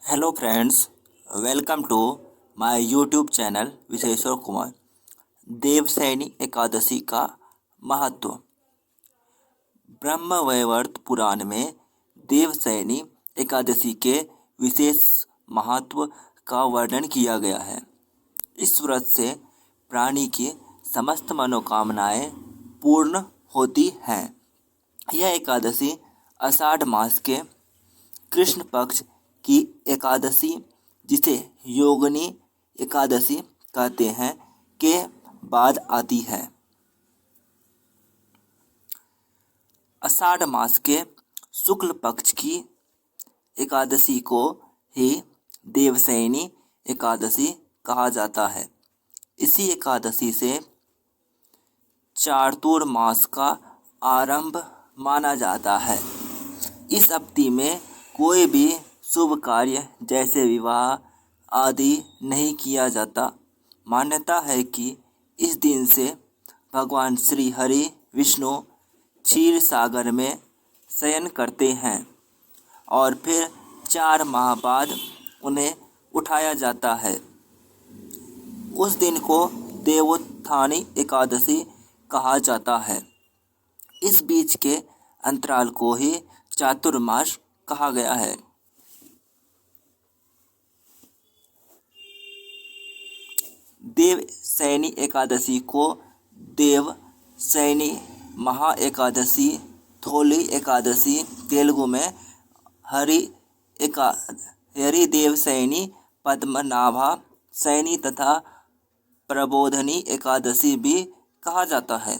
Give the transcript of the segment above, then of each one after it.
Hello friends, welcome to my YouTube channel Vishweshwar Kumar. Devshayani Ekadashi का महत्व। ब्रह्मवैवर्त पुराण में देवसैनी एकादशी के विशेष महत्व का वर्णन किया गया है। इस व्रत से प्राणी की समस्त मनोकामनाएं पूर्ण होती हैं। यह एकादशी आषाढ़ मास के कृष्ण पक्ष की एकादशी, जिसे योगिनी एकादशी कहते हैं, के बाद आती है। आषाढ़ मास के शुक्ल पक्ष की एकादशी को ही देवसैनी एकादशी कहा जाता है। इसी एकादशी से चातुर्मास का आरंभ माना जाता है। इस अवधि में कोई भी शुभ कार्य जैसे विवाह आदि नहीं किया जाता। मान्यता है कि इस दिन से भगवान श्री हरि विष्णु क्षीर सागर में शयन करते हैं और फिर 4 माह बाद उन्हें उठाया जाता है। उस दिन को देवोत्थानी एकादशी कहा जाता है। इस बीच के अंतराल को ही चातुर्मास कहा गया है। देवसैनी एकादशी को देवसैनी महा एकादशी, थोली एकादशी, तेलुगु में हरि देवसैनी, पद्मनाभा सैनी तथा प्रबोधनी एकादशी भी कहा जाता है।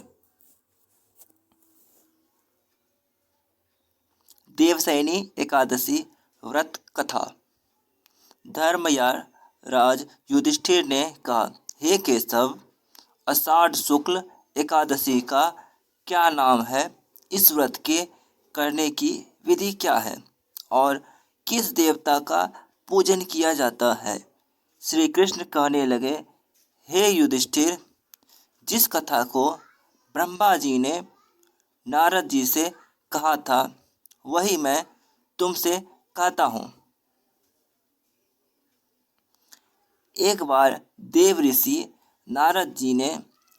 देवसैनी एकादशी व्रत कथा। धर्मराज युधिष्ठिर ने कहा, हे केशव, आषाढ़ शुक्ल एकादशी का क्या नाम है? इस व्रत के करने की विधि क्या है और किस देवता का पूजन किया जाता है? श्री कृष्ण कहने लगे, हे युधिष्ठिर, जिस कथा को ब्रह्मा जी ने नारद जी से कहा था, वही मैं तुमसे कहता हूँ। एक बार देव ऋषि नारद जी ने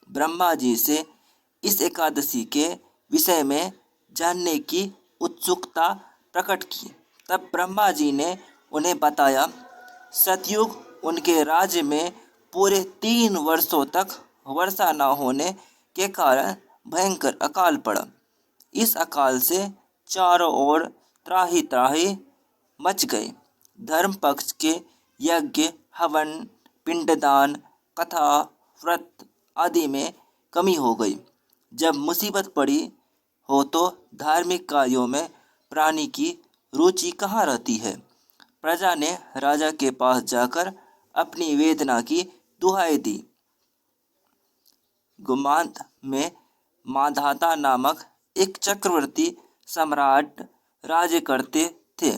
ब्रह्मा जी से इस एकादशी के विषय में जानने की उत्सुकता प्रकट की। तब ब्रह्मा जी ने उन्हें बताया, सतयुग उनके राज्य में पूरे 3 वर्षों तक वर्षा न होने के कारण भयंकर अकाल पड़ा। इस अकाल से चारों ओर त्राहि त्राहि मच गए। धर्म पक्ष के यज्ञ, हवन, पिंडदान, कथा, व्रत आदि में कमी हो गई। जब मुसीबत पड़ी हो तो धार्मिक कार्यों में प्राणी की रुचि कहाँ रहती है? प्रजा ने राजा के पास जाकर अपनी वेदना की दुहाई दी। गुमांत में माधाता नामक एक चक्रवर्ती सम्राट राज्य करते थे।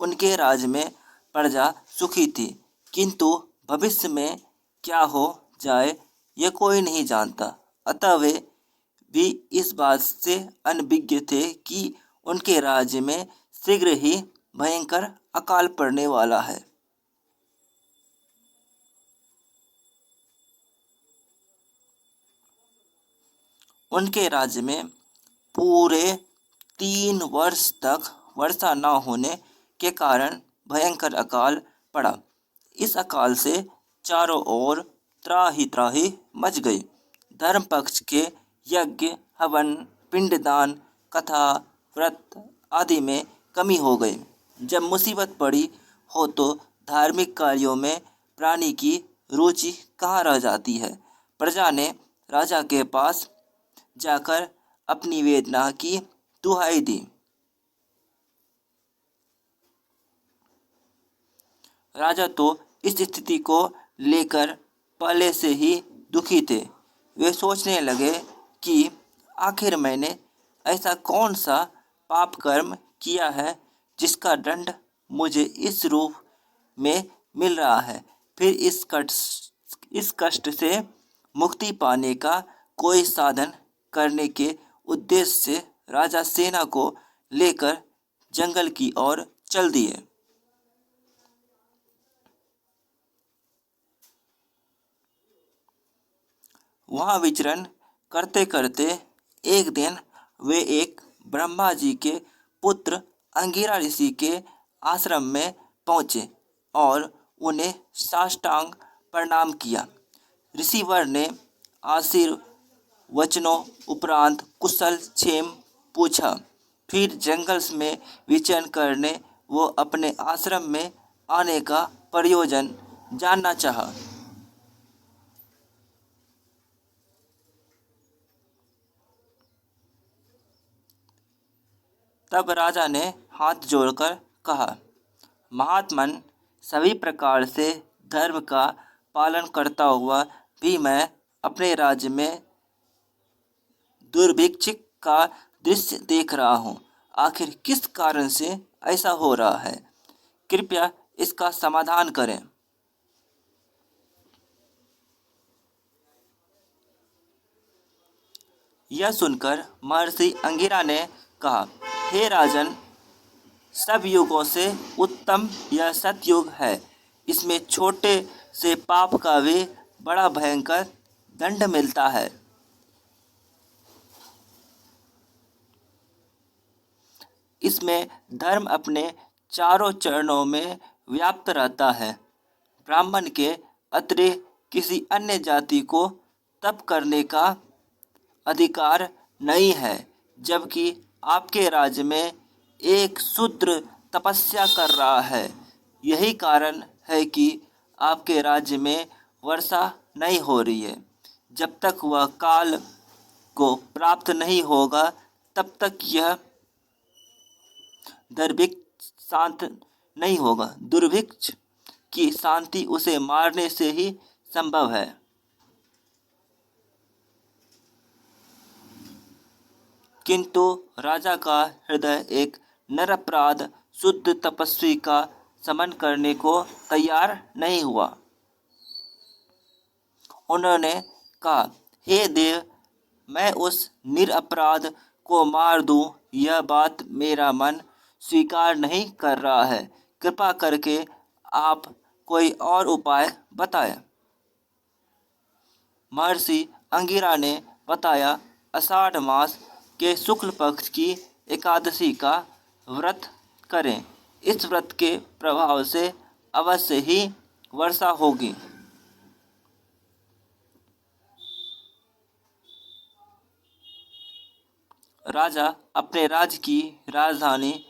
उनके राज्य में प्रजा सुखी थी, किंतु भविष्य में क्या हो जाए यह कोई नहीं जानता। अतः वे भी इस बात से अनभिज्ञ थे कि उनके राज्य में शीघ्र ही भयंकर अकाल पड़ने वाला है। उनके राज्य में पूरे 3 वर्ष तक वर्षा न होने के कारण भयंकर अकाल पड़ा। इस अकाल से चारों ओर त्राहि त्राहि मच गई। धर्म पक्ष के यज्ञ, हवन, पिंडदान, कथा, व्रत आदि में कमी हो गई। जब मुसीबत पड़ी हो तो धार्मिक कार्यों में प्राणी की रुचि कहाँ रह जाती है? प्रजा ने राजा के पास जाकर अपनी वेदना की दुहाई दी। राजा तो इस स्थिति को लेकर पहले से ही दुखी थे। वे सोचने लगे कि आखिर मैंने ऐसा कौन सा पाप कर्म किया है जिसका दंड मुझे इस रूप में मिल रहा है। फिर इस कष्ट से मुक्ति पाने का कोई साधन करने के उद्देश्य से राजा सेना को लेकर जंगल की ओर चल दिए। वहाँ विचरण करते करते एक दिन वे एक ब्रह्मा जी के पुत्र अंगिरा ऋषि के आश्रम में पहुँचे और उन्हें साष्टांग प्रणाम किया। ऋषिवर ने आशीर्वचनों उपरांत कुशल क्षेम पूछा। फिर जंगल में विचरण करने वो अपने आश्रम में आने का प्रयोजन जानना चाहा। तब राजा ने हाथ जोड़कर कहा, महात्मन, सभी प्रकार से धर्म का पालन करता हुआ भी मैं अपने राज्य में दुर्भिक्ष का दृश्य देख रहा हूँ। आखिर किस कारण से ऐसा हो रहा है? कृपया इसका समाधान करें। यह सुनकर महर्षि अंगिरा ने कहा, हे राजन, सब युगों से उत्तम यह सतयुग है। इसमें छोटे से पाप का भी बड़ा भयंकर दंड मिलता है। इसमें धर्म अपने चारों चरणों में व्याप्त रहता है। ब्राह्मण के अतिरिक्त किसी अन्य जाति को तप करने का अधिकार नहीं है, जबकि आपके राज्य में एक शूद्र तपस्या कर रहा है। यही कारण है कि आपके राज्य में वर्षा नहीं हो रही है। जब तक वह काल को प्राप्त नहीं होगा, तब तक यह दुर्भिक्ष शांत नहीं होगा। दुर्भिक्ष की शांति उसे मारने से ही संभव है। किंतु राजा का हृदय एक निरपराध शुद्ध तपस्वी का समन करने को तैयार नहीं हुआ। उन्होंने कहा, हे देव, मैं उस निरपराध को मार दूं, यह बात मेरा मन स्वीकार नहीं कर रहा है। कृपा करके आप कोई और उपाय बताएं। महर्षि अंगिरा ने बताया, आषाढ़ मास के शुक्ल पक्ष की एकादशी का व्रत करें। इस व्रत के प्रभाव से अवश्य ही वर्षा होगी। राजा अपने राज्य की राजधानी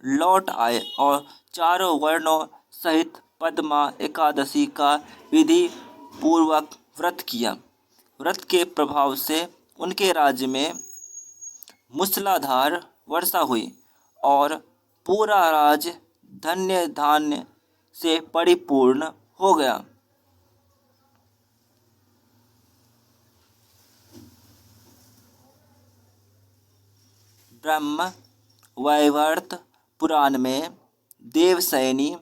लौट आए और चारों वर्णों सहित पद्मा एकादशी का विधि पूर्वक व्रत किया। व्रत के प्रभाव से उनके राज्य में मूसलाधार वर्षा हुई और पूरा राज्य धन्य धान्य से परिपूर्ण हो गया। ब्रह्म वैवर्त पुराण में देवशयनी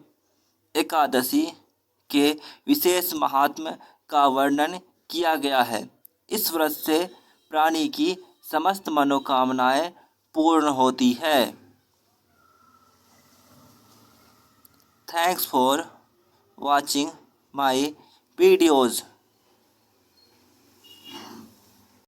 एकादशी के विशेष महात्म्य का वर्णन किया गया है। इस व्रत से प्राणी की समस्त मनोकामनाएं पूर्ण होती है। Thanks for watching my videos.